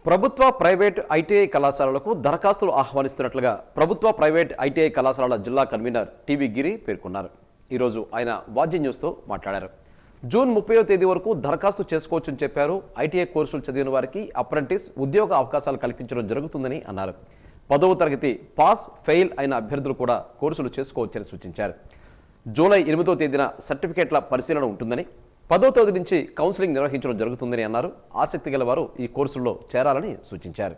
ప్రభుత్వ private ITI కళాశాలలకు దరఖాస్తులు ఆహ్వానిస్తున్నట్లుగా ప్రభుత్వ ప్రైవేట్ ఐటీఐ కళాశాలల జిల్లా కన్వీనర్ టీవీ గిరి పేర్కొన్నారు. ఈరోజు ఆయన వాజ్య న్యూస్తో మాట్లాడారు. జూన్ 30వ తేదీ వరకు దరఖాస్తు చేసుకోవచ్చని చెప్పారు. ఐటీఐ కోర్సులు చదివిన వారికి అప్రెంటిస్ ఉద్యోగ అవకాశాలు కల్పించడం జరుగుతుందని అన్నారు. 10వ తరగతి పాస్ ఫెయిల్ అయిన అభ్యర్థులు కూడా కోర్సులు చేసుకోవచ్చని సూచించారు. జూలై 8వ తేదీన సర్టిఫికేట్ల పరిశీలన ఉంటుందని, 10వ తేదీ నుంచి కౌన్సిలింగ్ నిర్వహించడం జరుగుతుందని అన్నారు. ఆసక్తి గల వారు ఈ కోర్సుల్లో చేరాలని సూచించారు.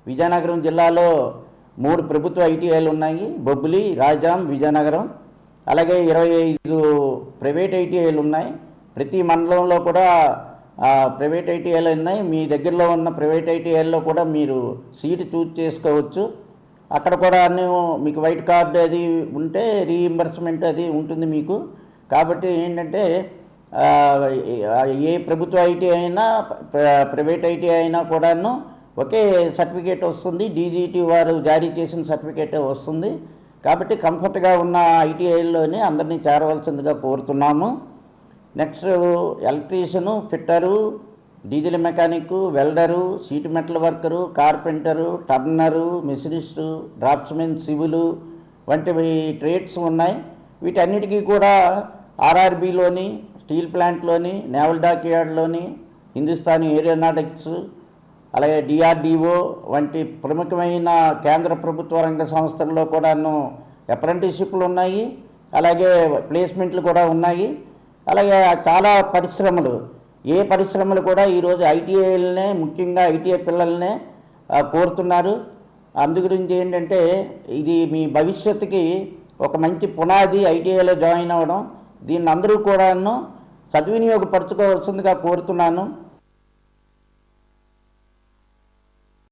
విజయనగరం జిల్లాలో 3 ప్రభుత్వ ఐటీఐలు ఉన్నాయి. బొబ్బిలి, రాజాం, విజయనగరం. అలాగే 25 ప్రైవేట్ ఐటీఐలు ఉన్నాయి. ప్రతి మండలంలో కూడా ప్రైవేట్ ఐటీఐలు ఉన్నాయి. మీ దగ్గరలో ఉన్న ప్రైవేట్ ఐటీఐల్లో కూడా మీరు సీటు చూజ్ చేసుకోవచ్చు. అక్కడ కూడా అన్నీ మీకు వైట్ కార్డు అది ఉంటే రీఇంబర్స్మెంట్ అది ఉంటుంది మీకు. కాబట్టి ఏంటంటే ఏ ప్రభుత్వ ఐటీఐ అయినా ప్రైవేట్ ఐటీఐ అయినా కూడాను ఒకే సర్టిఫికేట్ వస్తుంది. డీజీటీ వారు జారీ చేసిన సర్టిఫికేట్ వస్తుంది. కాబట్టి కంఫర్ట్గా ఉన్న ఐటీఐల్లోనే అందరినీ చేరవలసిందిగా కోరుతున్నాము. Next electrician, fitter, diesel mechanic, welder, sheet metal worker, carpenter, turner, machinist, draftsmen, civil వంటివి ట్రేడ్స్ ఉన్నాయి. వీటన్నిటికీ కూడా ఆర్ఆర్బీలోని, స్టీల్ ప్లాంట్లోని, నేవల్ డాక్ యార్డ్లోని, హిందుస్థానీ ఏరోనాటిక్స్, అలాగే డిఆర్డిఓ వంటి ప్రముఖమైన కేంద్ర ప్రభుత్వ రంగ సంస్థల్లో కూడాను అప్రెంటిస్షిప్లు ఉన్నాయి. అలాగే ప్లేస్మెంట్లు కూడా ఉన్నాయి. అలాగే చాలా పరిశ్రమలు, ఏ పరిశ్రమలు కూడా ఈరోజు ఐటీఐలనే, ముఖ్యంగా ఐటీఐ పిల్లలనే కోరుతున్నారు. అందుగురించి ఏంటంటే ఇది మీ భవిష్యత్తుకి ఒక మంచి పునాది ఐటీఐలో జాయిన్ అవ్వడం. దీన్ని అందరూ కూడాను సద్వినియోగపరచుకోవాల్సిందిగా కోరుతున్నాను.